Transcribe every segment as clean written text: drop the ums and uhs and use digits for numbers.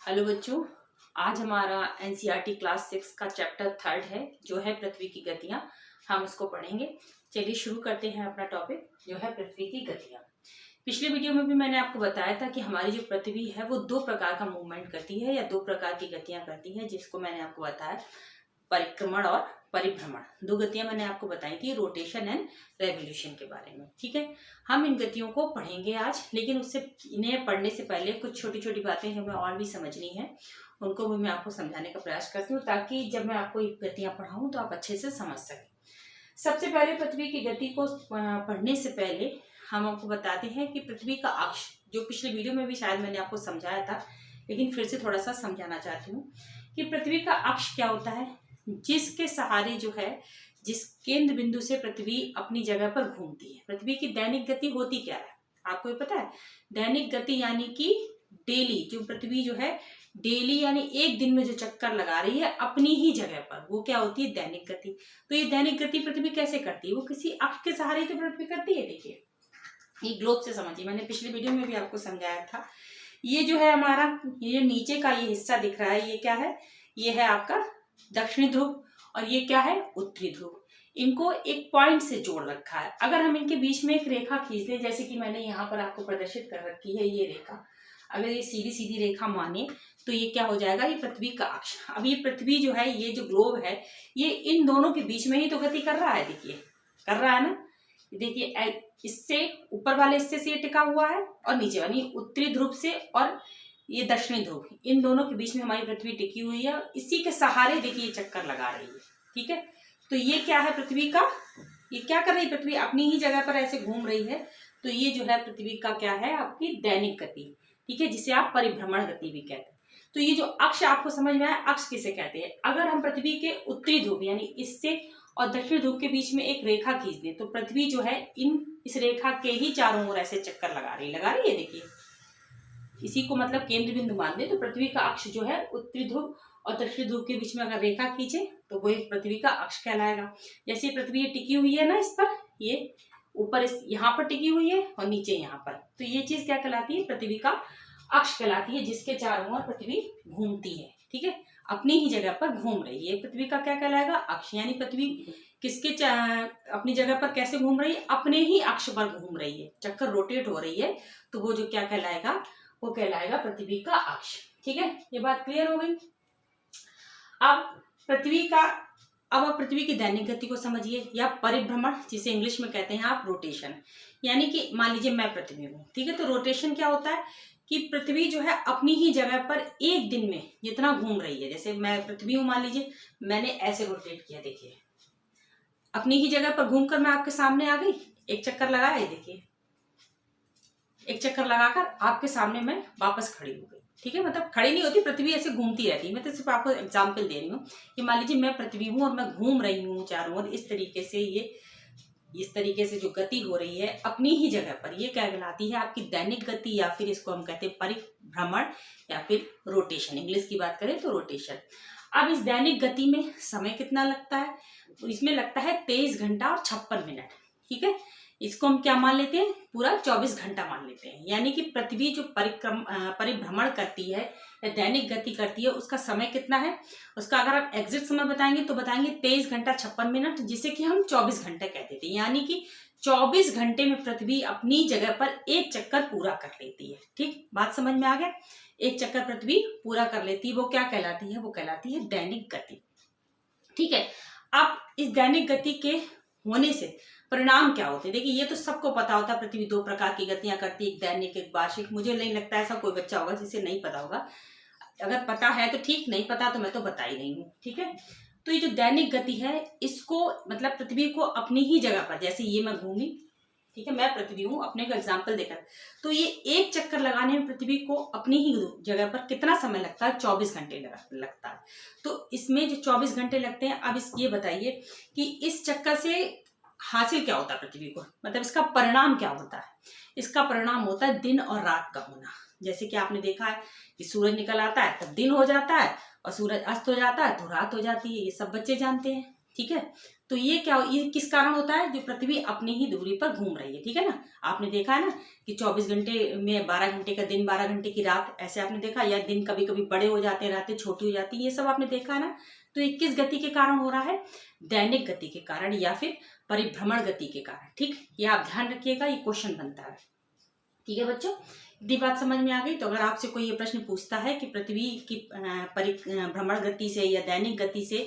Hello बच्चों, आज हमारा एनसीईआरटी क्लास 6 का चैप्टर 3 है जो है पृथ्वी की गतियां। हम उसको पढ़ेंगे। चलिए शुरू करते हैं अपना टॉपिक जो है पृथ्वी की गतियां। पिछले वीडियो में भी मैंने आपको बताया था कि हमारी जो पृथ्वी है वो दो प्रकार का मूवमेंट करती है या दो प्रकार की गतियां करती है, जिसको मैंने आपको बताया परिक्रमण और परिभ्रमण। दो गतियां मैंने आपको बताई थी, रोटेशन एंड रेवोल्यूशन के बारे में। ठीक है, हम इन गतियों को पढ़ेंगे आज, लेकिन उससे इन्हें पढ़ने से पहले कुछ छोटी छोटी बातें जो हमें और भी समझनी है उनको भी मैं आपको समझाने का प्रयास करती हूँ, ताकि जब मैं आपको ये गतियां पढ़ाऊँ तो आप अच्छे से समझ सकें। सबसे पहले पृथ्वी की गति को पढ़ने से पहले हम आपको बताते हैं कि पृथ्वी का अक्ष, जो पिछले वीडियो में भी शायद मैंने आपको समझाया था, लेकिन फिर से थोड़ा सा समझाना चाहती हूँ कि पृथ्वी का अक्ष क्या होता है। जिसके सहारे जो है, जिस केंद्र बिंदु से पृथ्वी अपनी जगह पर घूमती है। पृथ्वी की दैनिक गति होती क्या है आपको ये पता है? दैनिक गति यानी कि डेली, जो पृथ्वी जो है डेली यानी एक दिन में जो चक्कर लगा रही है अपनी ही जगह पर, वो क्या होती है? दैनिक गति। तो ये दैनिक गति पृथ्वी कैसे करती है? वो किसी अक्ष के सहारे तो पृथ्वी करती है। देखिए, ये ग्लोब से समझिए, मैंने पिछले वीडियो में भी आपको समझाया था। ये जो है हमारा, ये जो नीचे का ये हिस्सा दिख रहा है, ये क्या है? ये है आपका दक्षिणी ध्रुव, और ये क्या है? उत्तरी ध्रुव। इनको एक पॉइंट से जोड़ रखा है। अगर हम इनके बीच में एक रेखा खींच दें, जैसे कि मैंने यहाँ पर आपको प्रदर्शित कर रखी है ये रेखा, अगर ये सीधी सीधी रेखा माने तो ये क्या हो जाएगा? ये पृथ्वी का अक्ष। अब ये पृथ्वी जो है, ये जो ग्लोब है, ये इन दोनों के बीच में ही तो गति कर रहा है। देखिए, कर रहा है ना। देखिए, इससे ऊपर वाले हिस्से से ये टिका हुआ है और नीचे यानी उत्तरी ध्रुव से और ये दक्षिणी ध्रुव, इन दोनों के बीच में हमारी पृथ्वी टिकी हुई है। इसी के सहारे देखिए ये चक्कर लगा रही है। ठीक है, तो ये क्या है पृथ्वी का? ये क्या कर रही है? पृथ्वी अपनी ही जगह पर ऐसे घूम रही है। तो ये जो है पृथ्वी का क्या है? आपकी दैनिक गति। ठीक है, जिसे आप परिभ्रमण गति भी कहते हैं। तो ये जो अक्ष आपको समझ में आया, अक्ष किसे कहते हैं? अगर हम पृथ्वी के उत्तरी ध्रुव यानी इससे और दक्षिण ध्रुव के बीच में एक रेखा खींच दें, तो पृथ्वी जो है इस रेखा के ही चारों ओर ऐसे चक्कर लगा रही है। देखिए, इसी को मतलब केंद्र बिंदु मान दे, तो पृथ्वी का अक्ष जो है उत्तरी ध्रुव और दक्षिणी ध्रुव के बीच में अगर रेखा खींचे तो वो एक पृथ्वी का अक्ष कहलाएगा। जैसे पृथ्वी ये टिकी हुई है ना, इस पर ये ऊपर इस यहाँ पर टिकी हुई है और नीचे यहाँ पर, तो ये चीज क्या कहलाती है? पृथ्वी का अक्ष कहलाती है, जिसके चारों ओर पृथ्वी घूमती है। ठीक है, अपनी ही जगह पर घूम रही है। पृथ्वी का क्या कहलाएगा? अक्ष। यानी पृथ्वी किसके अपनी जगह पर कैसे घूम रही है? अपने ही अक्ष पर घूम रही है, चक्कर रोटेट हो रही है, तो वो जो क्या कहलाएगा? वो कहलाएगा पृथ्वी का अक्ष। ठीक है, ये बात क्लियर हो गई। अब आप पृथ्वी की दैनिक गति को समझिए, या परिभ्रमण, जिसे इंग्लिश में कहते हैं आप रोटेशन। यानी कि मान लीजिए मैं पृथ्वी हूँ, ठीक है, तो रोटेशन क्या होता है कि पृथ्वी जो है अपनी ही जगह पर एक दिन में जितना घूम रही है। जैसे मैं पृथ्वी हूँ, मान लीजिए मैंने ऐसे रोटेट किया, देखिए अपनी ही जगह पर घूमकर मैं आपके सामने आ गई, एक चक्कर लगाया, देखिए एक चक्कर लगाकर आपके सामने मैं वापस खड़ी हो गई। ठीक है, मतलब खड़ी नहीं होती, पृथ्वी ऐसे घूमती रहती है। मैं तो सिर्फ आपको एग्जांपल दे रही हूँ कि मान लीजिए मैं पृथ्वी हूँ और मैं घूम रही हूँ चारों ओर, इस तरीके से जो गति हो रही है अपनी ही जगह पर, ये क्या कहलाती है? आपकी दैनिक गति, या फिर इसको हम कहते हैं परिभ्रमण या फिर रोटेशन। इंग्लिश की बात करें तो रोटेशन। अब इस दैनिक गति में समय कितना लगता है? तो इसमें लगता है 23 घंटा और 56 मिनट। ठीक है, इसको हम क्या मान लेते हैं? पूरा 24 घंटा मान लेते हैं। यानी कि पृथ्वी जो परिभ्रमण करती है या दैनिक गति करती है, उसका समय कितना है? उसका अगर आप एग्जैक्ट समय बताएंगे तो बताएंगे 23 घंटा 56 मिनट, जिसे कि हम 24 घंटे कहते थे। यानी कि 24 घंटे में पृथ्वी अपनी जगह पर एक चक्कर पूरा कर लेती है। ठीक, बात समझ में आ गया? एक चक्कर पृथ्वी पूरा कर लेती है, वो क्या कहलाती है? वो कहलाती है दैनिक गति। ठीक है, अब इस दैनिक गति के होने से परिणाम क्या होते हैं? देखिए, ये तो सबको पता होता है, पृथ्वी दो प्रकार की गतियां करती है, एक दैनिक एक वार्षिक। मुझे नहीं लगता ऐसा कोई बच्चा होगा जिसे नहीं पता होगा। अगर पता है तो ठीक, नहीं पता तो मैं तो बता ही नहीं हूँ। ठीक है, तो ये जो दैनिक गति है, इसको मतलब पृथ्वी को अपनी ही जगह पर, जैसे ये मैं घूमी, ठीक है, मैं पृथ्वी हूँ, अपने को एग्जाम्पल देकर, तो ये एक चक्कर लगाने में पृथ्वी को अपनी ही जगह पर कितना समय लगता है? 24 घंटे लगता है। तो इसमें जो 24 घंटे लगते हैं, अब ये बताइए कि इस चक्कर से हासिल क्या होता है पृथ्वी को? मतलब इसका परिणाम क्या होता है? इसका परिणाम होता है दिन और रात का होना। जैसे कि आपने देखा है कि सूरज निकल आता है तब दिन हो जाता है, और सूरज अस्त हो जाता है तो रात हो जाती है। ये सब बच्चे जानते हैं। ठीक है, तो ये क्या, ये किस कारण होता है, जो पृथ्वी अपनी ही दूरी पर घूम रही है, ठीक है ना। आपने देखा है ना कि 24 घंटे में 12 घंटे का दिन, 12 घंटे की रात, ऐसे आपने देखा, या दिन कभी कभी बड़े हो जाते हैं, रातें छोटी हो जाती है, ये सब आपने देखा है ना। तो ये किस गति के कारण हो रहा है, दैनिक गति के कारण या फिर परिभ्रमण गति के कारण। ठीक, ये आप ध्यान रखिएगा, ये क्वेश्चन बनता है। ठीक है बच्चों, इतनी बात समझ में आ गई। तो अगर आपसे कोई ये प्रश्न पूछता है कि पृथ्वी की परिभ्रमण गति से या दैनिक गति से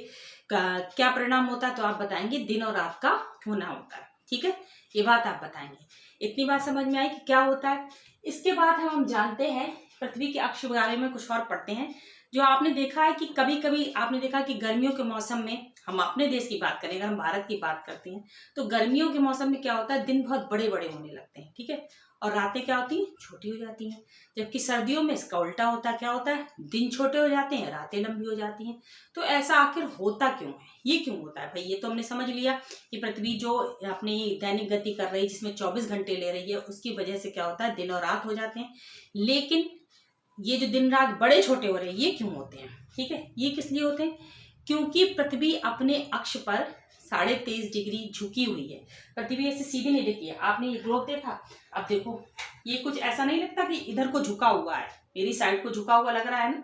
क्या परिणाम होता है, तो आप बताएंगे दिन और रात का होना होता है। ठीक है, ये बात आप बताएंगे। इतनी बात समझ में आई कि क्या होता है। इसके बाद हम जानते हैं पृथ्वी के अक्ष के बारे में कुछ और पढ़ते हैं। जो आपने देखा है कि कभी कभी आपने देखा कि गर्मियों के मौसम में, हम अपने देश की बात करें, अगर हम भारत की बात करते हैं, तो गर्मियों के मौसम में क्या होता है, दिन बहुत बड़े बड़े होने लगते हैं, ठीक है, और रातें क्या होती हैं, छोटी हो जाती हैं। जबकि सर्दियों में इसका उल्टा होता है, क्या होता है, दिन छोटे हो जाते हैं, रातें लंबी हो जाती हैं। तो ऐसा आखिर होता क्यों है, ये क्यों होता है भाई। ये तो हमने समझ लिया कि पृथ्वी जो अपनी दैनिक गति कर रही है, जिसमें 24 घंटे ले रही है, उसकी वजह से क्या होता है, दिन और रात हो जाते हैं। लेकिन ये जो दिन रात बड़े छोटे हो रहे हैं, ये क्यों होते हैं, ठीक है, ये किस लिए होते हैं, क्योंकि पृथ्वी अपने अक्ष पर 23.5 डिग्री झुकी हुई है। पृथ्वी ऐसे सीधी नहीं दिखती है। आपने ये ग्लोब देखा, अब देखो ये कुछ ऐसा नहीं लगता कि इधर को झुका हुआ है, मेरी साइड को झुका हुआ लग रहा है ना।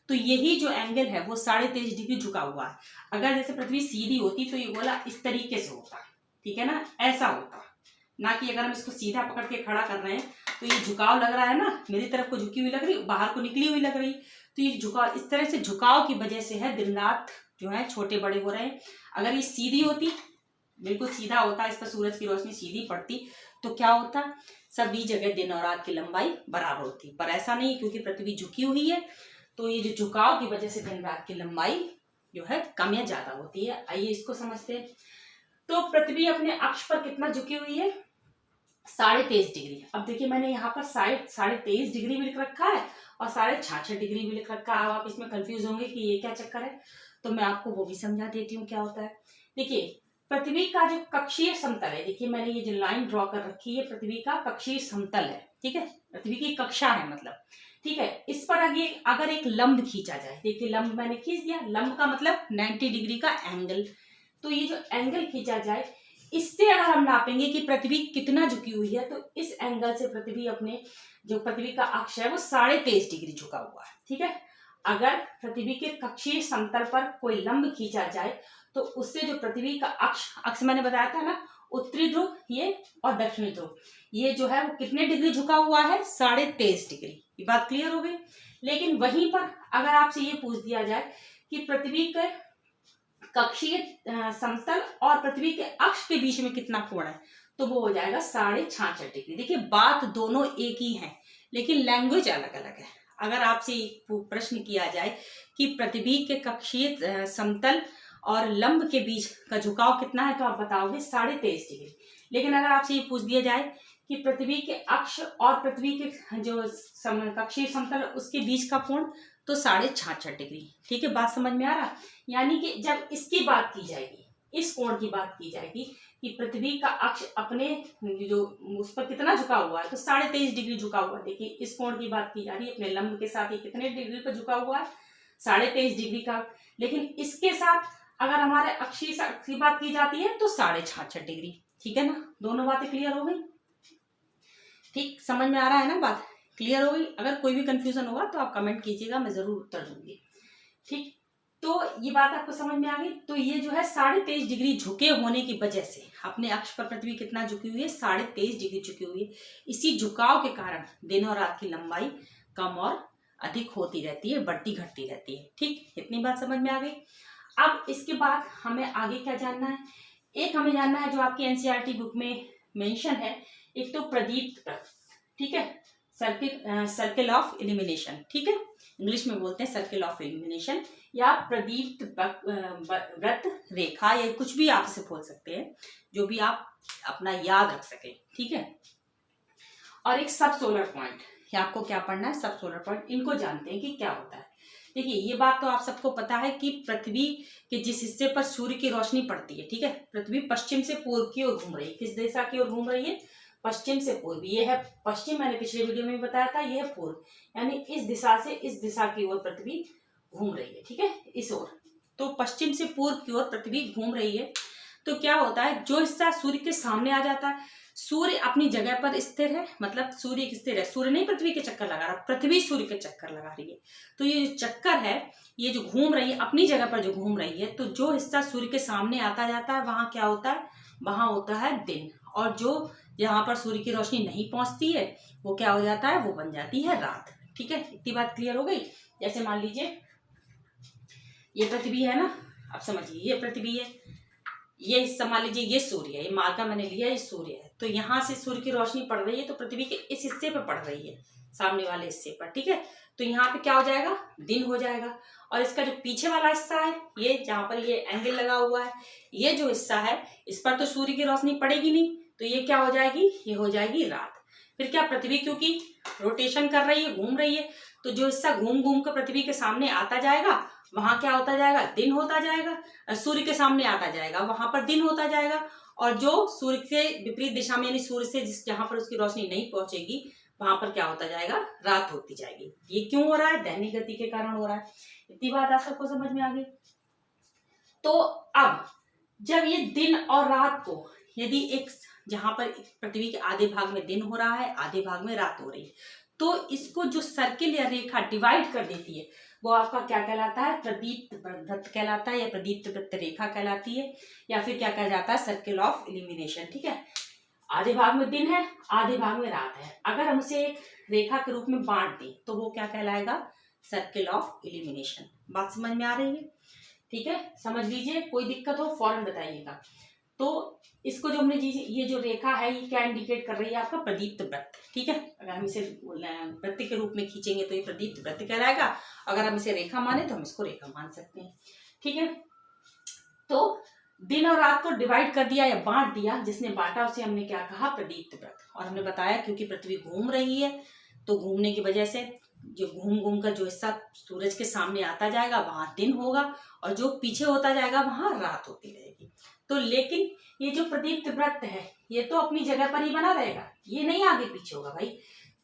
तो यही जो एंगल है वो 23.5 डिग्री झुका हुआ है। अगर जैसे पृथ्वी सीधी होती तो ये गोला इस तरीके से होता, ठीक है ना, ऐसा होता, ना कि अगर हम इसको सीधा पकड़ के खड़ा कर रहे हैं तो ये झुकाव लग रहा है ना, मेरी तरफ को झुकी हुई लग रही, बाहर को निकली हुई लग रही। तो ये झुकाव, इस तरह से झुकाव की वजह से है दिन रात जो है छोटे बड़े हो रहे हैं। अगर ये सीधी होती, बिल्कुल सीधा होता, इस पर सूरज की रोशनी सीधी पड़ती, तो क्या होता, सभी जगह दिन और रात की लंबाई बराबर होती। पर ऐसा नहीं, क्योंकि पृथ्वी झुकी हुई है, तो ये जो झुकाव की वजह से दिन रात की लंबाई जो है कम या ज्यादा होती है। आइए इसको समझते हैं। तो पृथ्वी अपने अक्ष पर कितना झुकी हुई है, 23.5 डिग्री। अब देखिए मैंने यहाँ पर 23.5 डिग्री भी लिख रखा है और 66.5 डिग्री भी लिख रखा है। अब आप इसमें कंफ्यूज होंगे कि ये क्या चक्कर है, तो मैं आपको वो भी समझा देती हूँ क्या होता है। देखिए पृथ्वी का जो कक्षीय समतल है, देखिए मैंने ये जो लाइन ड्रॉ कर रखी है, पृथ्वी का कक्षीय समतल है, ठीक है, पृथ्वी की कक्षा है मतलब, ठीक है। इस पर अगर एक लंब खींचा जाए, देखिए लंब मैंने खींच दिया, लंब का मतलब 90 डिग्री का एंगल। तो ये जो एंगल खींचा जाए, इससे अगर हम नापेंगे कि पृथ्वी कितना झुकी हुई है, तो इस एंगल से पृथ्वी अपने जो पृथ्वी का अक्ष है वो 23.5 डिग्री झुका हुआ है, ठीक है। अगर पृथ्वी के कक्षीय समतल पर कोई लंब खींचा जाए, तो उससे जो पृथ्वी का अक्ष मैंने बताया था ना, उत्तरी ध्रुव ये और दक्षिणी ध्रुव, ये जो है वो कितने डिग्री झुका हुआ है, 23.5 डिग्री। ये बात क्लियर हो गई। लेकिन वहीं पर अगर आपसे ये पूछ दिया जाए कि पृथ्वी के कक्षीय समतल और पृथ्वी के अक्ष के बीच में कितना कोण है, तो वो हो जाएगा 66.5 डिग्री। देखिए बात दोनों एक ही है, लेकिन लैंग्वेज अलग अलग है। अगर आपसे प्रश्न किया जाए कि पृथ्वी के कक्षीय समतल और लंब के बीच का झुकाव कितना है, तो आप बताओगे 23.5 डिग्री। लेकिन अगर आपसे ये पूछ दिया जाए कि पृथ्वी के अक्ष और पृथ्वी के जो कक्षीय समतल उसके बीच का कोण, तो 66.5 डिग्री। ठीक है, बात समझ में आ रहा। यानी कि जब इसकी बात की जाएगी, इस कोण की बात की जाएगी कि पृथ्वी का अक्ष अपने जो उस पर कितना झुका हुआ है, तो 23.5 डिग्री झुका हुआ है। देखिए इस कोण की बात की जा रही है, अपने लंब के साथ ये कितने डिग्री पर झुका हुआ है, 23.5 डिग्री का। लेकिन इसके साथ अगर हमारे अक्षीय की बात की जाती है तो 66.5 डिग्री। ठीक है ना, दोनों बातें क्लियर हो गई। ठीक, समझ में आ रहा है ना, बात क्लियर हो गई। अगर कोई भी कंफ्यूजन होगा तो आप कमेंट कीजिएगा, मैं जरूर उत्तर दूंगी। ठीक, तो ये बात आपको समझ में आ गई। तो ये जो है 23.5 डिग्री झुके होने की वजह से अपने अक्ष पर पृथ्वी कितना झुकी हुई है, 23.5 डिग्री झुकी हुई है। इसी झुकाव के कारण दिन और रात की लंबाई कम और अधिक होती रहती है, बढ़ती घटती रहती है। ठीक, इतनी बात समझ में आ गई। अब इसके बाद हमें आगे क्या जानना है, एक हमें जानना है जो आपकी एनसीईआरटी बुक में मेंशन है, एक तो प्रदीप्त वृत्त, ठीक है, सर्किल ऑफ इल्यूमिनेशन, ठीक है, इंग्लिश में बोलते हैं सर्किल ऑफ इल्यूमिनेशन या प्रदीप्त वृत्त रेखा, या कुछ भी आप इसे बोल सकते हैं, जो भी आप अपना याद रख सके, ठीक है। और एक सब सोलर पॉइंट, आपको क्या पढ़ना है, सब सोलर पॉइंट, इनको जानते हैं कि क्या होता है। देखिए ये बात तो आप सबको पता है कि पृथ्वी के जिस हिस्से पर सूर्य की रोशनी पड़ती है, ठीक है, पृथ्वी पश्चिम से पूर्व की ओर घूम रही है। किस दिशा की ओर घूम रही है, पश्चिम से पूर्व। ये है पश्चिम, मैंने पिछले वीडियो में बताया था, ये है पूर्व, यानी इस दिशा से इस दिशा की ओर पृथ्वी घूम रही है, ठीक है, इस ओर। तो पश्चिम से पूर्व की ओर पृथ्वी घूम रही है। तो क्या होता है, जो हिस्सा सूर्य के सामने आ जाता है, सूर्य अपनी जगह पर स्थिर है, मतलब सूर्य स्थिर है, सूर्य नहीं पृथ्वी के चक्कर लगा रहा, पृथ्वी सूर्य के चक्कर लगा रही है। तो ये जो चक्कर है, ये जो घूम रही है अपनी जगह पर जो घूम रही है, तो जो हिस्सा सूर्य के सामने आता जाता है वहां क्या होता है, वहां होता है दिन। और जो जहां पर सूर्य की रोशनी नहीं पहुंचती है वो क्या हो जाता है, वो बन जाती है रात। ठीक है, इतनी बात क्लियर हो गई। जैसे मान लीजिए ये पृथ्वी है ना, अब समझिए ये पृथ्वी है, ये हिस्सा मान लीजिए ये सूर्य है, ये मार्का मैंने लिया, ये सूर्य है। तो यहाँ से सूर्य की रोशनी पड़ रही है तो पृथ्वी के इस हिस्से पर पड़ रही है, सामने वाले हिस्से पर। ठीक है, तो यहाँ पे क्या हो जाएगा, दिन हो जाएगा। और इसका जो पीछे वाला हिस्सा है, ये जहाँ पर ये एंगल लगा हुआ है, ये जो हिस्सा है इस पर तो सूर्य की रोशनी पड़ेगी नहीं, तो ये क्या हो जाएगी, ये हो जाएगी रात। फिर क्या, पृथ्वी क्योंकि रोटेशन कर रही है, घूम रही है, तो जो हिस्सा घूम घूम कर पृथ्वी के सामने आता जाएगा वहां क्या होता जाएगा, दिन होता जाएगा। सूर्य के सामने आता जाएगा वहां पर दिन होता जाएगा। और जो सूर्य के विपरीत दिशा में, यानी सूर्य से जहां पर उसकी रोशनी नहीं पहुंचेगी वहां पर क्या होता जाएगा, रात होती जाएगी। ये क्यों हो रहा है, दैनिक गति के कारण हो रहा है। इतनी बात आप सबको समझ में आ गई। तो अब जब ये दिन और रात को, यदि एक जहां पर पृथ्वी के आधे भाग में दिन हो रहा है, आधे भाग में रात हो रही है, तो इसको जो सर्किल या रेखा डिवाइड कर देती है वो आपका क्या कहलाता है, प्रदीप्त वृत्त कहलाता है, या प्रदीप्त वृत्त रेखा कहलाती है, या फिर क्या कहा जाता है, सर्किल ऑफ इल्यूमिनेशन। ठीक है, आधे भाग में दिन है, आधे भाग में रात है, अगर हम इसे एक रेखा के रूप में बांट दें तो वो क्या कहलाएगा, सर्किल ऑफ इल्यूमिनेशन। बात समझ में आ रही है। ठीक है, समझ लीजिए, कोई दिक्कत हो फौरन बताइएगा। तो इसको जो हमने ये जो रेखा है ये क्या इंडिकेट कर रही है, आपका प्रदीप्त वृत्त। ठीक है, अगर हम इसे वृत्त के रूप में खींचेंगे तो ये प्रदीप्त वृत्त कहलाएगा, अगर हम इसे रेखा माने तो हम इसको रेखा मान सकते हैं। ठीक है, तो दिन और रात को डिवाइड कर दिया या बांट दिया, जिसने बांटा उसे हमने क्या कहा, प्रदीप्त वृत्त। और हमने बताया क्योंकि पृथ्वी घूम रही है तो घूमने की वजह से जो घूम घूम कर जो हिस्सा सूरज के सामने आता जाएगा वहां दिन होगा, और जो पीछे होता जाएगा वहां रात होती रहेगी। तो लेकिन ये जो प्रदीप्त वृत्त है ये तो अपनी जगह पर ही बना रहेगा, ये नहीं आगे पीछे होगा भाई।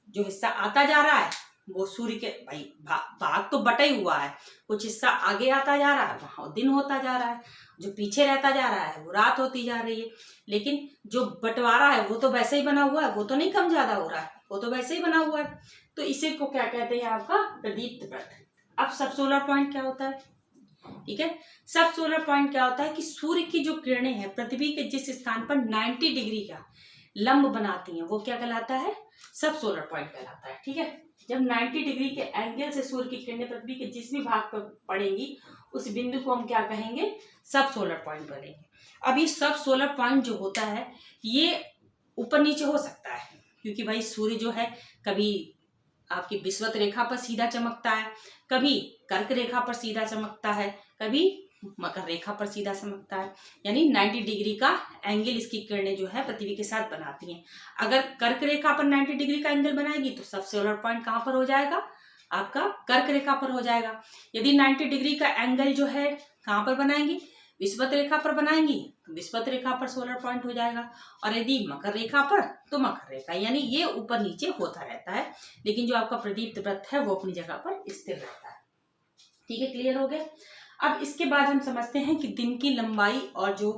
जो हिस्सा आता जा रहा है वो सूर्य के भाई भाग तो बटा ही हुआ है, कुछ हिस्सा आगे आता जा रहा है वहां दिन होता जा रहा है, जो पीछे रहता जा रहा है वो रात होती जा रही है। लेकिन जो बंटवारा है वो तो वैसे ही बना हुआ है, वो तो नहीं कम ज्यादा हो रहा है, वो तो वैसे ही बना हुआ है। तो इसे को क्या कहते हैं, आपका प्रदीप्त वृत्त। अब सब सोलर पॉइंट क्या होता है, ठीक है, सब सोलर पॉइंट क्या होता है कि सूर्य की जो किरणें हैं पृथ्वी के जिस स्थान पर 90 डिग्री का लंब बनाती हैं वो क्या कहलाता है, सब सोलर पॉइंट कहलाता है। ठीक है, जब 90 डिग्री के एंगल से सूर्य की किरणें पृथ्वी के जिस भी भाग पर पड़ेंगी उस बिंदु को हम क्या कहेंगे, सब सोलर पॉइंट बनेंगे। अब ये सब सोलर पॉइंट जो होता है ये ऊपर नीचे हो सकता है, क्योंकि भाई सूर्य जो है कभी आपकी विषुवत रेखा पर सीधा चमकता है, कभी कर्क रेखा पर सीधा चमकता है, कभी मकर रेखा पर सीधा चमकता है, यानी 90 डिग्री का एंगल इसकी किरणें जो है पृथ्वी के साथ बनाती हैं। अगर कर्क रेखा पर 90 डिग्री का एंगल बनाएगी तो सब सोलर पॉइंट कहाँ पर हो जाएगा, आपका कर्क रेखा पर हो जाएगा। यदि 90 डिग्री का एंगल जो है कहाँ पर बनाएंगी, विषुवत रेखा पर बनाएंगी तो विषुवत रेखा पर सोलर पॉइंट हो जाएगा, और यदि मकर रेखा पर तो मकर रेखा, यानी ये ऊपर नीचे होता रहता है, लेकिन जो आपका प्रदीप्त वृत्त है वो अपनी जगह पर स्थिर रहता है। ठीक है, क्लियर हो गया। अब इसके बाद हम समझते हैं कि दिन की लंबाई और जो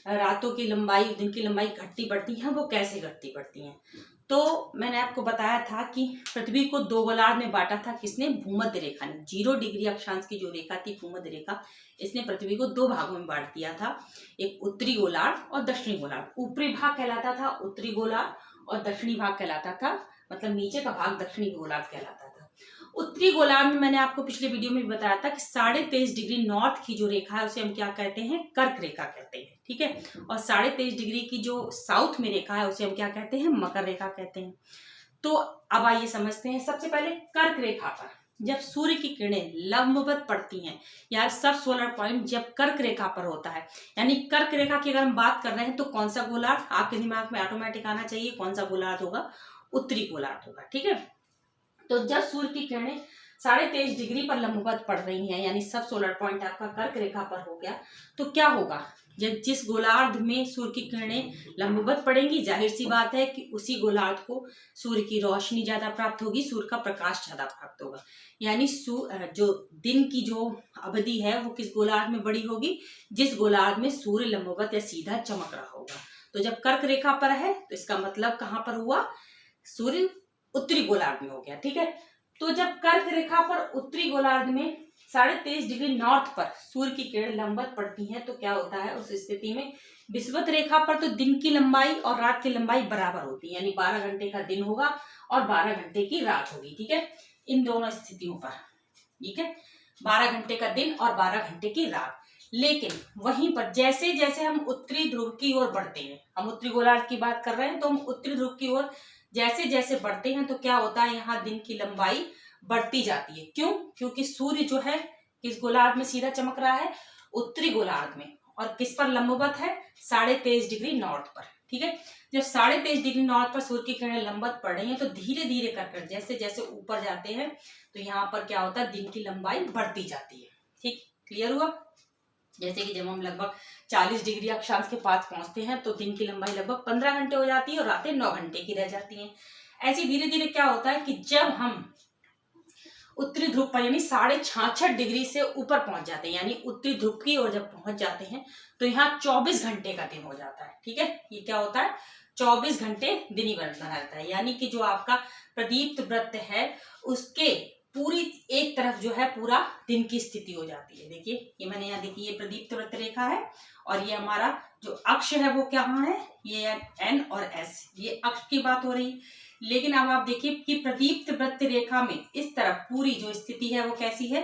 रातों की लंबाई, दिन की लंबाई घटती बढ़ती है वो कैसे घटती बढ़ती हैं। तो मैंने आपको बताया था कि पृथ्वी को दो गोलार्ध में बांटा था, किसने, भूमध्य रेखा ने। 0 डिग्री अक्षांश की जो रेखा थी भूमध्य रेखा, इसने पृथ्वी को दो भागों में बांट दिया था, एक उत्तरी गोलार्ध और दक्षिणी गोलार्ध। ऊपरी भाग कहलाता था उत्तरी गोलार्ध और दक्षिणी भाग कहलाता था, मतलब नीचे का भाग दक्षिणी गोलार्ध कहलाता था। उत्तरी गोलार्ध में मैंने आपको पिछले वीडियो में भी बताया था कि 23.5 डिग्री नॉर्थ की जो रेखा है उसे हम क्या कहते हैं, कर्क रेखा कहते हैं। ठीक है, और 23.5 डिग्री की जो साउथ में रेखा है उसे हम क्या कहते हैं, मकर रेखा कहते हैं। तो अब आइए समझते हैं, सबसे पहले कर्क रेखा पर जब सूर्य की किरणें लंबवत पड़ती हैं, या सब सोलर पॉइंट जब कर्क रेखा पर होता है, यानी कर्क रेखा की अगर हम बात कर रहे हैं तो कौन सा गोलार्ध आपके दिमाग में ऑटोमेटिक आना चाहिए, कौन सा गोलार्ध होगा, उत्तरी गोलार्ध होगा। ठीक है, तो जब सूर्य की किरणें 23.5 डिग्री पर लंबवत पड़ रही हैं, यानी सब सोलर पॉइंट आपका कर्क रेखा पर हो गया, तो क्या होगा, जब जिस गोलार्ध में सूर्य की किरणें लंबवत पड़ेंगी, जाहिर सी बात है कि उसी गोलार्ध को सूर्य की रोशनी ज्यादा प्राप्त होगी, सूर्य का प्रकाश ज्यादा प्राप्त होगा। यानी जो दिन की जो अवधि है वो किस गोलार्ध में बड़ी होगी, जिस गोलार्ध में सूर्य लंबवत या सीधा चमक रहा होगा। तो जब कर्क रेखा पर है तो इसका मतलब कहाँ पर हुआ, सूर्य उत्तरी गोलार्ध में हो गया। ठीक है, तो जब कर्क रेखा पर उत्तरी गोलार्ध में 23.5 डिग्री नॉर्थ पर सूर्य की किरण लंबवत पड़ती हैं तो क्या होता है, उस स्थिति में विषुवत रेखा पर तो दिन की लंबाई और रात की लंबाई बराबर होती है, यानी 12 घंटे का दिन होगा और 12 घंटे की रात होगी। ठीक है, इन दोनों स्थितियों पर, ठीक है, 12 घंटे का दिन और 12 घंटे की रात। लेकिन वहीं पर जैसे जैसे हम उत्तरी ध्रुव की ओर बढ़ते हैं, हम उत्तरी गोलार्ध की बात कर रहे हैं, तो हम उत्तरी ध्रुव की ओर जैसे जैसे बढ़ते हैं तो क्या होता है, यहाँ दिन की लंबाई बढ़ती जाती है। क्यों? क्योंकि सूर्य जो है किस गोलार्ध में सीधा चमक रहा है, उत्तरी गोलार्ध में, और किस पर लंबवत है, 23.5 डिग्री नॉर्थ पर। ठीक है, जब 23.5 डिग्री नॉर्थ पर सूर्य की किरणें लंबवत पड़ रही हैं तो धीरे धीरे कर जैसे जैसे ऊपर जाते हैं तो यहाँ पर क्या होता है, दिन की लंबाई बढ़ती जाती है। ठीक, क्लियर हुआ? जैसे कि जब हम लगभग 40 डिग्री अक्षांश के पास पहुंचते हैं तो दिन की लंबाई लगभग 15 घंटे हो जाती है और रातें 9 घंटे की रह जाती हैं। ऐसे धीरे धीरे क्या होता है कि जब हम उत्तरी ध्रुव पर यानी 66.5 डिग्री से ऊपर पहुंच जाते हैं, यानी उत्तरी ध्रुव की ओर जब पहुंच जाते हैं तो यहाँ 24 घंटे का दिन हो जाता है। ठीक है, ये क्या होता है, 24 घंटे दिन ही बनता रहता है, यानी कि जो आपका प्रदीप्त वृत्त है उसके पूरी एक तरफ जो है पूरा दिन की स्थिति हो जाती है। देखिए ये मैंने यहाँ देखिए, ये प्रदीप्त वृत्त रेखा है और ये हमारा जो अक्ष है वो क्या है, ये एन और एस, ये अक्ष की बात हो रही। लेकिन अब आप देखिए कि प्रदीप्त वृत्त रेखा में इस तरफ पूरी जो स्थिति है वो कैसी है,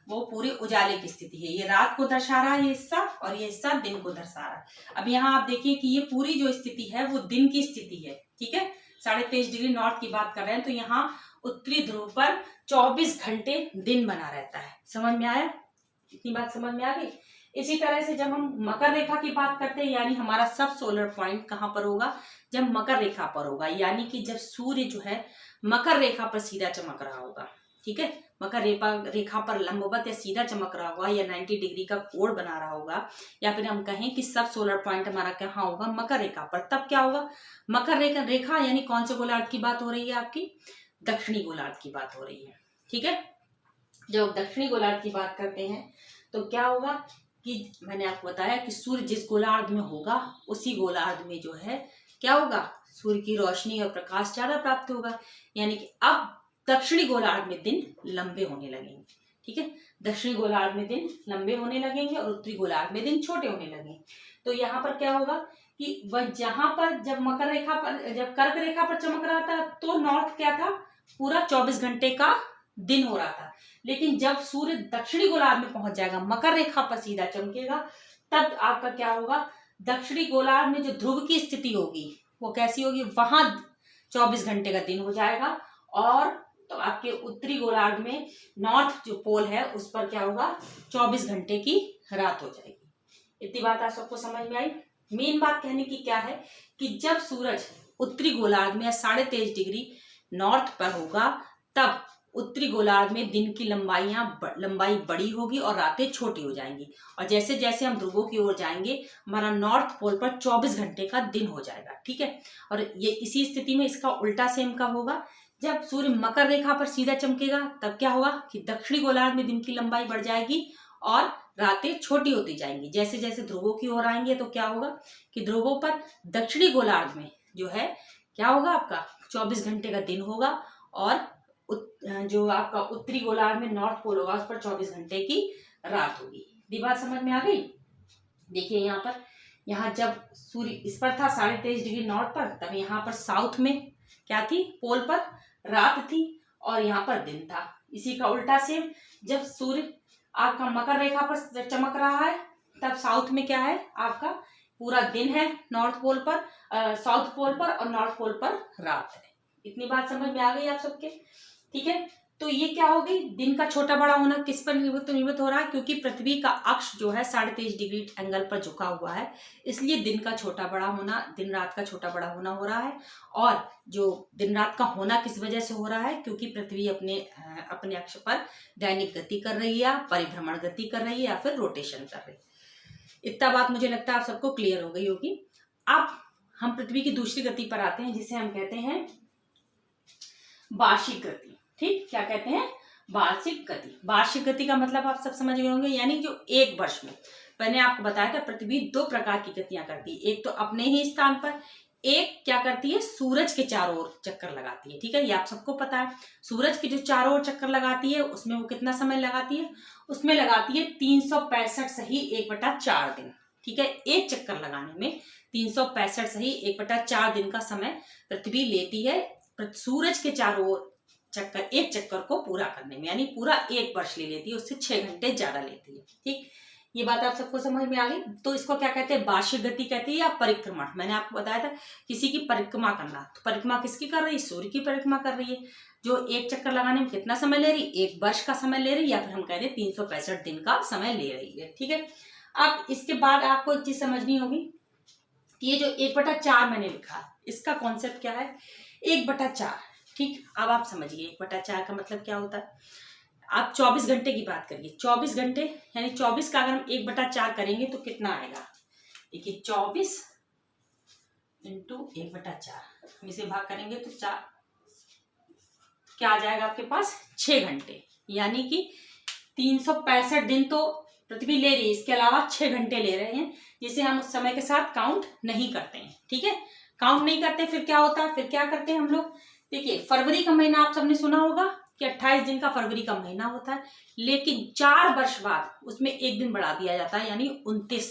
वो पूरी उजाले की स्थिति है, ये रात को दर्शा रहा है ये हिस्सा, और ये हिस्सा दिन को दर्शा रहा है। अब यहाँ आप देखिए कि ये पूरी जो स्थिति है वो दिन की स्थिति है। ठीक है, 23.5 डिग्री नॉर्थ की बात कर रहे हैं, तो यहाँ उत्तरी ध्रुव पर 24 घंटे दिन बना रहता है। समझ में आया? इतनी बात समझ में आ गई? इसी तरह से जब हम मकर रेखा की बात करते हैं, यानी हमारा सब सोलर पॉइंट कहाँ पर होगा, जब मकर रेखा पर होगा, यानी कि जब सूर्य जो है मकर रेखा पर सीधा चमक रहा होगा। ठीक है, मकर रेखा पर लंबवत या सीधा चमक रहा होगा या 90 डिग्री का कोण बना रहा होगा, या फिर हम कहें कि सब सोलर पॉइंट हमारा कहाँ होगा, मकर रेखा पर। तब क्या होगा, मकर रेखा यानी कौन से गोलार्ध की बात हो रही है, आपकी दक्षिणी गोलार्ध की बात हो रही है। ठीक है, जब दक्षिणी गोलार्ध की बात करते हैं तो क्या होगा कि मैंने आपको बताया कि सूर्य जिस गोलार्ध में होगा उसी गोलार्ध में जो है क्या होगा, सूर्य की रोशनी और प्रकाश ज्यादा प्राप्त होगा, यानी कि अब दक्षिणी गोलार्ध में दिन लंबे होने लगेंगे। ठीक है, दक्षिणी गोलार्ध में दिन लंबे होने लगेंगे और उत्तरी गोलार्ध में दिन छोटे होने लगेंगे। तो यहाँ पर क्या होगा कि वह जहां पर जब मकर रेखा पर, जब कर्क रेखा पर चमक रहा था तो नॉर्थ क्या था, पूरा 24 घंटे का दिन हो रहा था। लेकिन जब सूर्य दक्षिणी गोलार्ध में पहुंच जाएगा, मकर रेखा पर सीधा चमकेगा, तब आपका क्या होगा, दक्षिणी गोलार्ध में जो ध्रुव की स्थिति होगी वो कैसी होगी, वहां 24 घंटे का दिन हो जाएगा, और तो आपके उत्तरी गोलार्ध में नॉर्थ जो पोल है उस पर क्या होगा, 24 घंटे की रात हो जाएगी। इतनी बात आप सबको समझ में आई? मेन बात कहने की क्या है कि जब सूरज उत्तरी गोलार्ध में 23.5 डिग्री नॉर्थ पर होगा तब उत्तरी गोलार्ध में दिन की लंबाई बड़ी होगी और रातें छोटी हो जाएंगी, और जैसे जैसे हम ध्रुवों की ओर जाएंगे हमारा नॉर्थ पोल पर 24 घंटे का दिन हो जाएगा। ठीक है, और ये इसी स्थिति में इसका उल्टा सेम कब होगा, जब सूर्य मकर रेखा पर सीधा चमकेगा, तब क्या होगा कि दक्षिणी गोलार्ध में दिन की लंबाई बढ़ जाएगी और रातें छोटी होती जाएंगी। जैसे जैसे ध्रुवों की ओर आएंगे तो क्या होगा कि ध्रुवों पर दक्षिणी गोलार्ध में जो है क्या होगा, आपका 24 घंटे का दिन होगा, और जो आपका उत्तरी गोलार्ध में नॉर्थ पोल होगा उस पर 24 घंटे की रात होगी। ये बात समझ में आ गई? देखिए यहाँ पर, यहाँ जब सूर्य इस पर था 23.5 डिग्री नॉर्थ पर, तब यहाँ पर साउथ में क्या थी, पोल पर रात थी और यहाँ पर दिन था। इसी का उल्टा सेम, जब सूर्य आपका मकर रेखा पर चमक रहा है तब साउथ में क्या है, आपका पूरा दिन है नॉर्थ पोल पर, साउथ पोल पर, और नॉर्थ पोल पर रात है। इतनी बात समझ में आ गई आप सबके? ठीक है, तो ये क्या हो गई, दिन का छोटा बड़ा होना किस पर निर्भर हो रहा है, क्योंकि पृथ्वी का अक्ष जो है 23.5 डिग्री एंगल पर झुका हुआ है, इसलिए दिन का छोटा बड़ा होना, दिन रात का छोटा बड़ा होना हो रहा है। और जो दिन रात का होना किस वजह से हो रहा है, क्योंकि पृथ्वी अपने अक्ष पर दैनिक गति कर रही है, परिभ्रमण गति कर रही है या फिर रोटेशन कर रही है। इतना बात मुझे लगता है आप सबको क्लियर हो गई होगी। अब हम पृथ्वी की दूसरी गति पर आते हैं, जिसे हम कहते हैं वार्षिक गति। ठीक, क्या कहते हैं, वार्षिक गति। वार्षिक गति का मतलब आप सब समझ गए होंगे, यानी जो एक वर्ष में, मैंने आपको बताया था पृथ्वी दो प्रकार की गतियां करती है, एक तो अपने ही स्थान पर, एक क्या करती है, सूरज के चारों ओर चक्कर लगाती है। ठीक है, ये आप सबको पता है। सूरज के जो चारों ओर चक्कर लगाती है उसमें वो कितना समय लगाती है, उसमें लगाती है 365 सही 1/4 दिन। ठीक है, एक चक्कर लगाने में 365 सही 1/4 दिन का समय पृथ्वी लेती है सूरज के चारों ओर एक चक्कर को पूरा करने में, यानी पूरा एक वर्ष ले लेती है, उससे 6 घंटे ज्यादा लेती है। ठीक, ये बात आप सबको समझ में आ गई। तो इसको क्या कहते हैं, वार्षिक गति कहते हैं या परिक्रमण। मैंने आपको बताया था किसी की परिक्रमा करना, तो परिक्रमा किसकी कर रही है, सूर्य की परिक्रमा कर रही है, जो एक चक्कर लगाने में कितना समय ले रही, एक वर्ष का समय ले रही, या फिर हम कह रहे 365 दिन का समय ले रही है। ठीक है, अब इसके बाद आपको एक चीज समझनी होगी, ये जो 1/4 मैंने लिखा, इसका कॉन्सेप्ट क्या है, 1/4। ठीक, अब आप समझिए 1/4 का मतलब क्या होता है। आप 24 घंटे की बात करिए, 24 घंटे यानी 24 का अगर हम 1/4 करेंगे तो कितना आएगा, देखिए 24 × 1/4, हम इसे भाग करेंगे तो क्या आ जाएगा आपके पास, 6 घंटे। यानी कि 365 दिन तो पृथ्वी ले रही है, इसके अलावा 6 घंटे ले रहे हैं, जिसे हम उस समय के साथ काउंट नहीं करते हैं। ठीक है, काउंट नहीं करते, फिर क्या होता है, फिर क्या करते हैं हम लोग, देखिए फरवरी का महीना आप सबने सुना होगा कि 28 दिन का फरवरी का महीना होता है, लेकिन 4 वर्ष बाद उसमें एक दिन बढ़ा दिया जाता है, यानी 29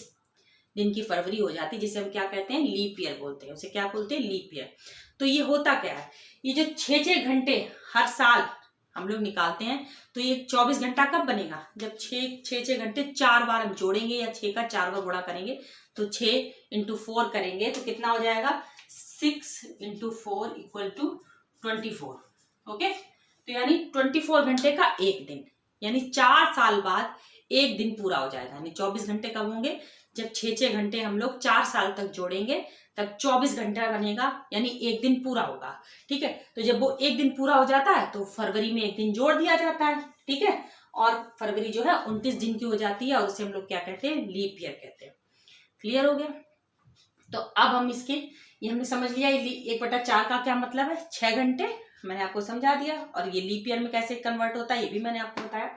दिन की फरवरी हो जाती है, जिसे हम क्या कहते हैं, लीप ईयर बोलते हैं, उसे क्या बोलते हैं, लीप ईयर। तो ये होता क्या है, ये जो 6 घंटे हर साल हम लोग निकालते हैं, तो ये 24 घंटा कब बनेगा, जब 6 घंटे 4 बार हम जोड़ेंगे या 6 का 4 बार गुणा करेंगे, तो 6 × 4 करेंगे तो कितना हो जाएगा, 6 × 4 = 24। ओके, तो यानी 24 घंटे का एक दिन, यानी 4 साल बाद एक दिन पूरा हो जाएगा। यानी 24 घंटे कब होंगे, जब 6 घंटे हम लोग 4 साल तक जोड़ेंगे तब 24 घंटा बनेगा, यानी एक दिन पूरा होगा। ठीक है, तो जब वो एक दिन पूरा हो जाता है तो फरवरी में एक दिन जोड़ दिया जाता है। ठीक है, और फरवरी जो है 29 दिन की हो जाती है, और उसे हम लोग क्या कहते हैं, लीप ईयर कहते हैं। क्लियर हो गया। तो अब हम ये हमने समझ लिया 1/4 का क्या मतलब है, 6 घंटे मैंने आपको समझा दिया, और ये लीप ईयर में कैसे कन्वर्ट होता है ये भी मैंने आपको बताया।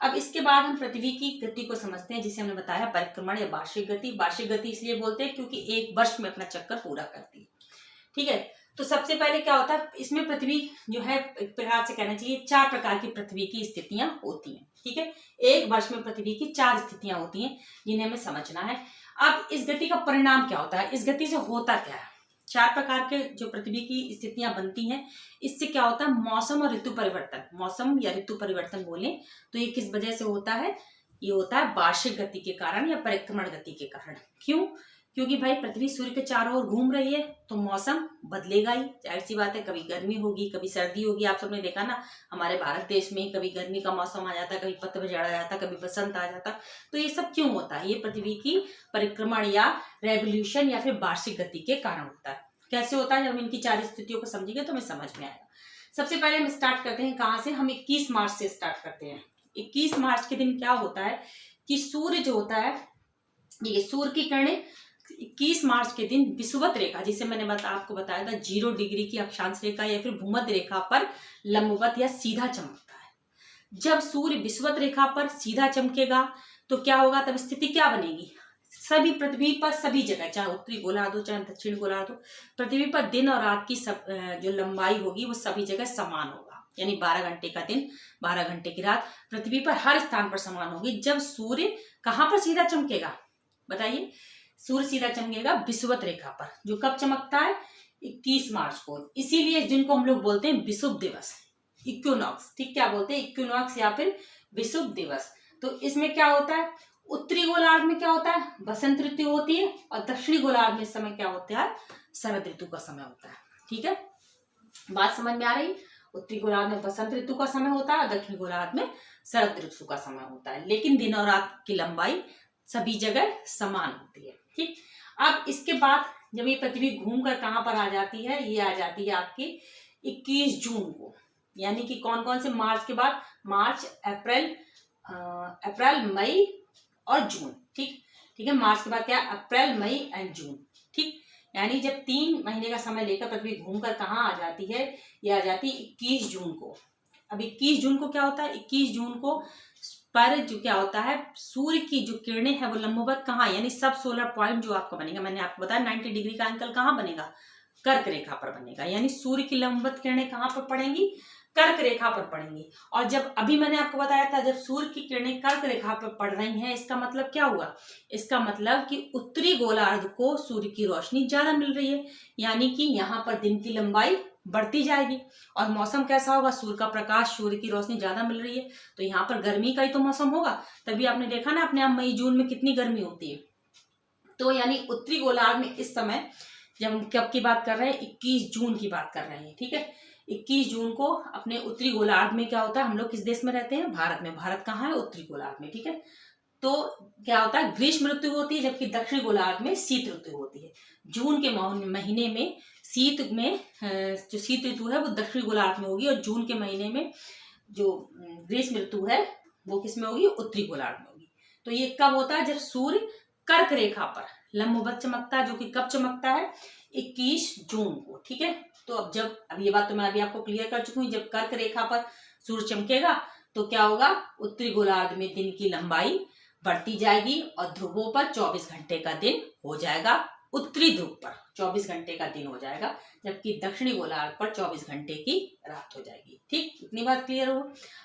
अब इसके बाद हम पृथ्वी की गति को समझते हैं, जिसे हमने बताया परिक्रमण या वार्षिक गति। वार्षिक गति इसलिए बोलते हैं क्योंकि एक वर्ष में अपना चक्कर पूरा करती है। ठीक है, तो सबसे पहले क्या होता है, इसमें पृथ्वी जो है, एक प्रकार से कहना चाहिए 4 प्रकार की पृथ्वी की स्थितियां होती हैं। ठीक है, एक वर्ष में पृथ्वी की 4 स्थितियां होती हैं, जिन्हें हमें समझना है। अब इस गति का परिणाम क्या होता है, इस गति से होता क्या है, 4 प्रकार के जो पृथ्वी की स्थितियां बनती हैं, इससे क्या होता है, मौसम और ऋतु परिवर्तन। मौसम या ऋतु परिवर्तन बोले तो ये किस वजह से होता है, ये होता है वार्षिक गति के कारण या परिक्रमण गति के कारण। क्यों, क्योंकि भाई पृथ्वी सूर्य के चारों ओर घूम रही है, तो मौसम बदलेगा ही, जाहिर सी बात है। कभी गर्मी होगी, कभी सर्दी होगी। आप सबने देखा ना, हमारे भारत देश में कभी गर्मी का मौसम आ जाता, कभी पतझड़ आ जाता, कभी बसंत आ जाता। तो ये सब क्यों होता है, ये पृथ्वी की परिक्रमण या रेवोल्यूशन या फिर वार्षिक गति के कारण होता है। कैसे होता है, जब इनकी 4 स्थितियों को समझेंगे तो हमें समझ में आएगा। सबसे पहले हम स्टार्ट करते हैं कहाँ से, हम 21 मार्च से स्टार्ट करते हैं। 21 मार्च के दिन क्या होता है कि सूर्य जो होता है, ये सूर्य की किरणें 21 मार्च के दिन विषुवत रेखा, जिसे मैंने आपको बताया था 0 डिग्री की अक्षांश रेखा या फिर भूमध्य रेखा पर लंबवत या सीधा चमकता है। जब सूर्य विषुवत रेखा पर सीधा चमकेगा तो क्या होगा, तब स्थिति क्या बनेगी, सभी पृथ्वी पर सभी जगह, चाहे उत्तरी गोलार्ध हो चाहे दक्षिण गोलार्ध हो, पृथ्वी पर दिन और रात की जो लंबाई होगी वो सभी जगह समान होगा। यानी 12 घंटे का दिन 12 घंटे की रात पृथ्वी पर हर स्थान पर समान होगी। जब सूर्य कहाँ पर सीधा चमकेगा, बताइए, सूर्य सीधा चमकेगा विषुवत रेखा पर, जो कब चमकता है, 21 मार्च को। इसीलिए इस दिन को हम लोग बोलते हैं विषुव दिवस, इक्विनॉक्स। ठीक, क्या बोलते हैं, इक्विनॉक्स या फिर विषुव दिवस। तो इसमें क्या होता है, उत्तरी गोलार्ध में क्या होता है, बसंत ऋतु होती है, और दक्षिणी गोलार्ध में इस समय क्या होता है, शरद ऋतु का समय होता है। ठीक है, बात समझ में आ रही। उत्तरी गोलार्ध में बसंत ऋतु का समय होता है और दक्षिणी गोलार्ध में शरद ऋतु का समय होता है, लेकिन दिन और रात की लंबाई सभी जगह समान होती है। ठीक, अब इसके बाद जब ये पृथ्वी घूमकर कहाँ पर आ जाती है, ये आ जाती है आपकी 21 जून को, यानी कि कौन कौन से मार्च के बाद, मार्च, अप्रैल, मई और जून। ठीक है, मार्च के बाद क्या, अप्रैल, मई एंड जून। ठीक, यानी जब 3 महीने का समय लेकर पृथ्वी घूमकर कहाँ आ जाती है, ये आ जाती है 21 जून को। अब 21 जून को क्या होता है, 21 जून को पर जो क्या होता है, सूर्य की जो किरणें है वो लंबवत कहाँ, यानी सब सोलर पॉइंट जो आपका बनेगा, मैंने आपको बताया 90 डिग्री का एंगल कहाँ बनेगा, कर्क रेखा पर बनेगा, यानी सूर्य की लंबवत किरणें कहाँ पर पड़ेंगी, कर्क रेखा पर पड़ेंगी। और जब अभी मैंने आपको बताया था जब सूर्य की किरणें कर्क रेखा पर पड़ रही हैं, इसका मतलब क्या हुआ, इसका मतलब कि उत्तरी गोलार्ध को सूर्य की रोशनी ज्यादा मिल रही है, यानी कि यहाँ पर दिन की लंबाई बढ़ती जाएगी। और मौसम कैसा होगा, सूर्य का प्रकाश, सूर्य की रोशनी ज्यादा मिल रही है तो यहाँ पर गर्मी का ही तो मौसम होगा। तभी आपने देखा ना अपने आप मई जून में कितनी गर्मी होती है। तो यानी उत्तरी गोलार्ध में इस समय, जब हम कब की बात कर रहे हैं, 21 जून की बात कर रहे हैं। ठीक है, 21 जून को अपने उत्तरी गोलार्ध में क्या होता है, हम लोग किस देश में रहते हैं, भारत में। भारत कहाँ है, उत्तरी गोलार्ध में। ठीक है, तो क्या होता है, ग्रीष्म ऋतु होती है, जबकि दक्षिणी गोलार्ध में शीत ऋतु होती है। जून के महीने में जो शीत ऋतु है वो दक्षिणी गोलार्ध में होगी, और जून के महीने में जो ग्रीष्म ऋतु है वो किस में होगी, उत्तरी गोलार्ध में होगी। तो ये कब होता है, जब सूर्य कर्क रेखा पर लंबवत चमकता है, जो कि कब चमकता है, 21 जून को। ठीक है, तो अब ये बात तो मैं अभी आपको क्लियर कर चुकी हूँ, जब कर्क रेखा पर सूर्य चमकेगा तो क्या होगा, उत्तरी गोलार्ध में दिन की लंबाई बढ़ती जाएगी और ध्रुवों पर 24 घंटे का दिन हो जाएगा, उत्तरी ध्रुव पर 24 घंटे का दिन हो जाएगा, जबकि दक्षिणी गोलार्ध पर 24 घंटे की रात हो जाएगी। ठीक, इतनी बात क्लियर हो।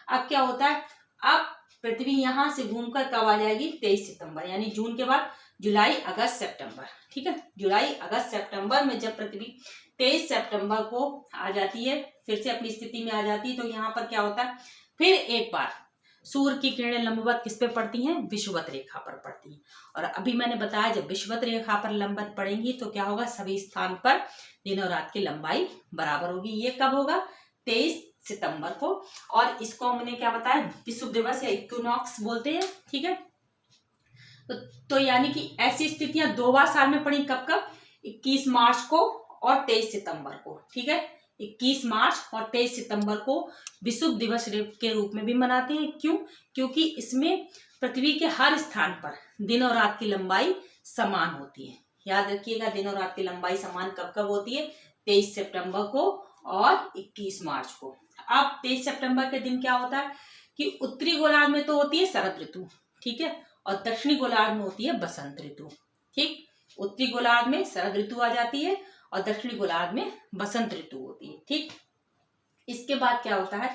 अब क्या होता है, अब पृथ्वी यहाँ से घूमकर कब आ जाएगी, 23 सितंबर, यानी जून के बाद जुलाई, अगस्त, सितंबर। ठीक है, जुलाई, अगस्त, सितंबर में जब पृथ्वी 23 सितंबर को आ जाती है, फिर से अपनी स्थिति में आ जाती है, तो यहाँ पर क्या होता है, फिर एक बार सूर्य की किरणें लंबवत किस पे पड़ती हैं, विषुवत रेखा पर पड़ती हैं। और अभी मैंने बताया जब विषुवत रेखा पर लंबवत पड़ेंगी तो क्या होगा, सभी स्थान पर दिन और रात की लंबाई बराबर होगी। ये कब होगा, 23 सितंबर को। और इसको हमने क्या बताया, विषुव दिवस या इक्विनॉक्स बोलते हैं। ठीक है, तो यानी कि ऐसी स्थितियां 2 बार साल में पड़ी, कब कब, 21 मार्च को और 23 सितंबर को। ठीक है, 21 मार्च और 23 सितंबर को विषुव दिवस के रूप में भी मनाते हैं। क्यों, क्योंकि इसमें पृथ्वी के हर स्थान पर दिन और रात की लंबाई समान होती है। याद रखिएगा, दिन और रात की लंबाई समान कब कब होती है, 23 सितंबर को और 21 मार्च को। अब 23 सितंबर के दिन क्या होता है कि उत्तरी गोलार्ध में तो होती है शरद ऋतु, ठीक है, और दक्षिणी गोलार्ध में होती है बसंत ऋतु। ठीक, उत्तरी गोलार्ध में शरद ऋतु आ जाती है और दक्षिणी गोलार्ध में बसंत ऋतु होती है। ठीक, इसके बाद क्या होता है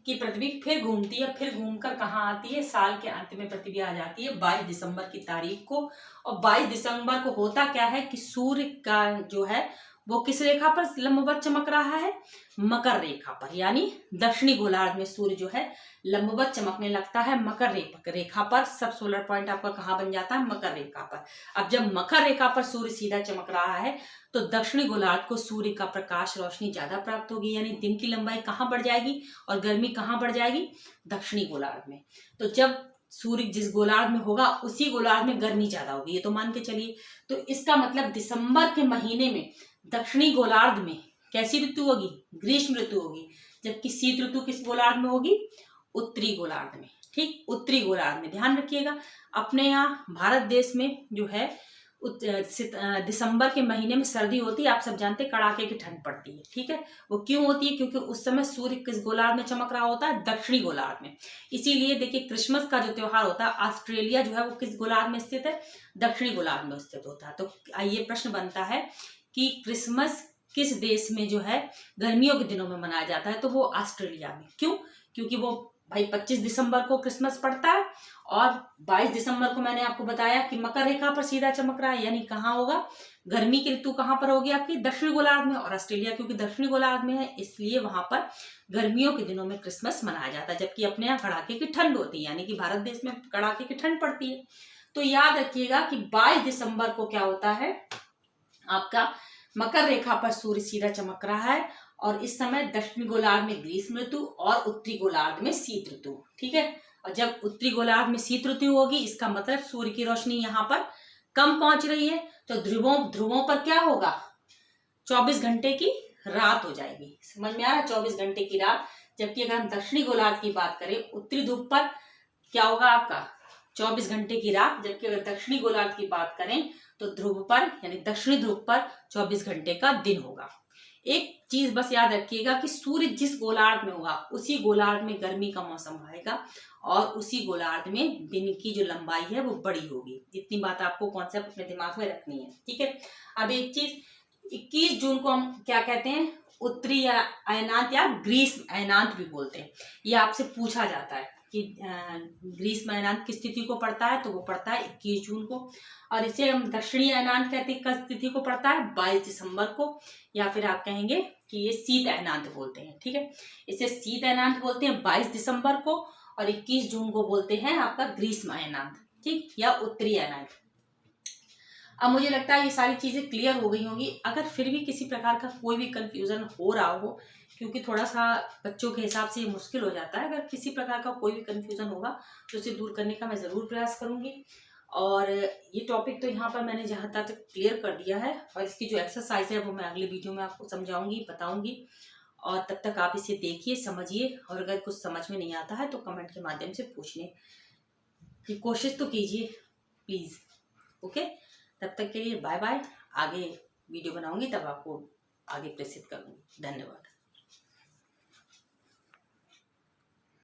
कि पृथ्वी फिर घूमती है, फिर घूमकर कहाँ आती है, साल के अंत में पृथ्वी आ जाती है 22 दिसंबर की तारीख को। और 22 दिसंबर को होता क्या है कि सूर्य का जो है वो किस रेखा पर लंबवत चमक रहा है, मकर रेखा पर, यानी दक्षिणी गोलार्ध में सूर्य जो है लंबवत चमकने लगता है मकर रेखा पर। सब सोलर पॉइंट आपका कहाँ बन जाता है, मकर रेखा पर। अब जब मकर रेखा पर सूर्य सीधा चमक रहा है तो दक्षिणी गोलार्ध को सूर्य का प्रकाश रोशनी ज्यादा प्राप्त होगी, यानी दिन की लंबाई कहाँ बढ़ जाएगी और गर्मी कहाँ बढ़ जाएगी, दक्षिणी गोलार्ध में। तो जब सूर्य जिस गोलार्ध में होगा उसी गोलार्ध में गर्मी ज्यादा होगी, ये तो मान के चलिए। तो इसका मतलब दिसंबर के महीने में दक्षिणी गोलार्ध में कैसी ऋतु होगी, ग्रीष्म ऋतु होगी, जबकि शीत ऋतु किस गोलार्ध में होगी, उत्तरी गोलार्ध में। ठीक, उत्तरी गोलार्ध में। ध्यान रखिएगा, अपने यहाँ भारत देश में जो है दिसंबर के महीने में सर्दी होती है, आप सब जानते हैं, कड़ाके की ठंड पड़ती है। ठीक है, वो क्यों होती है, क्योंकि उस समय सूर्य किस गोलार्ध में चमक रहा होता है, दक्षिणी गोलार्ध में। इसीलिए देखिए क्रिसमस का जो त्योहार होता है, ऑस्ट्रेलिया जो है वो किस गोलार्ध में स्थित है, दक्षिणी गोलार्ध में स्थित होता है। तो ये प्रश्न बनता है कि क्रिसमस किस देश में जो है गर्मियों के दिनों में मनाया जाता है, तो वो ऑस्ट्रेलिया में। क्यों, क्योंकि वो भाई 25 दिसंबर को क्रिसमस पड़ता है और 22 दिसंबर को मैंने आपको बताया कि मकर रेखा पर सीधा चमक रहा है, यानी कहाँ होगा, गर्मी की ऋतु कहाँ पर होगी आपकी, दक्षिणी गोलार्ध में। और ऑस्ट्रेलिया क्योंकि दक्षिणी गोलार्ध में है इसलिए वहां पर गर्मियों के दिनों में क्रिसमस मनाया जाता है, जबकि अपने यहाँ कड़ाके की ठंड होती है, यानी कि भारत देश में कड़ाके की ठंड पड़ती है। तो याद रखिएगा कि 22 दिसंबर को क्या होता है, आपका मकर रेखा पर सूर्य सीधा चमक रहा है और इस समय दक्षिणी गोलार्ध में ग्रीष्म ऋतु और उत्तरी गोलार्ध में शीत ऋतु। ठीक है, और जब उत्तरी गोलार्ध में शीत ऋतु होगी इसका मतलब सूर्य की रोशनी यहाँ पर कम पहुंच रही है, तो ध्रुवों पर क्या होगा, 24 घंटे की रात हो जाएगी। समझ में आ रहा, 24 घंटे की रात। जबकि अगर हम दक्षिणी गोलार्ध की बात करें, उत्तरी ध्रुव पर क्या होगा आपका 24 घंटे की रात। जबकि अगर दक्षिणी गोलार्ध की बात करें तो ध्रुव पर यानी दक्षिणी ध्रुव पर 24 घंटे का दिन होगा। एक चीज बस याद रखिएगा कि सूर्य जिस गोलार्ध में होगा उसी गोलार्ध में गर्मी का मौसम आएगा और उसी गोलार्ध में दिन की जो लंबाई है वो बड़ी होगी। इतनी बात आपको कॉन्सेप्ट अपने दिमाग में रखनी है। ठीक है, अब एक चीज, 21 जून को हम क्या कहते हैं, उत्तरी अयनांत या ग्रीष्म अयनांत भी बोलते हैं। ये आपसे पूछा जाता है कि ग्रीष्म अयनांत किस तिथि को पड़ता है, तो वो पड़ता है 21 जून को। और इसे हम दक्षिणी अयनांत कहते हैं, किस तिथि को पड़ता है, 22 दिसंबर को। या फिर आप कहेंगे कि ये शीत अयनांत बोलते हैं। ठीक है, इसे शीत अयनांत बोलते हैं 22 दिसंबर को, और 21 जून को बोलते हैं आपका ग्रीष्म अयनांत, ठीक, या उत्तरी अयनांत। अब मुझे लगता है ये सारी चीजें क्लियर हो गई होंगी। अगर फिर भी किसी प्रकार का कोई भी कंफ्यूजन हो रहा हो, क्योंकि थोड़ा सा बच्चों के हिसाब से ये मुश्किल हो जाता है, अगर किसी प्रकार का कोई भी कंफ्यूजन होगा तो उसे दूर करने का मैं ज़रूर प्रयास करूंगी। और ये टॉपिक तो यहाँ पर मैंने जहाँ तक क्लियर कर दिया है, और इसकी जो एक्सरसाइज है वो मैं अगले वीडियो में आपको समझाऊंगी, बताऊंगी। और तब तक आप इसे देखिए, समझिए, और अगर कुछ समझ में नहीं आता है तो कमेंट के माध्यम से पूछने की कोशिश तो कीजिए प्लीज़। ओके, तब तक के लिए बाय बाय। आगे वीडियो बनाऊंगी तब आपको आगे प्रेषित करूंगी। धन्यवाद।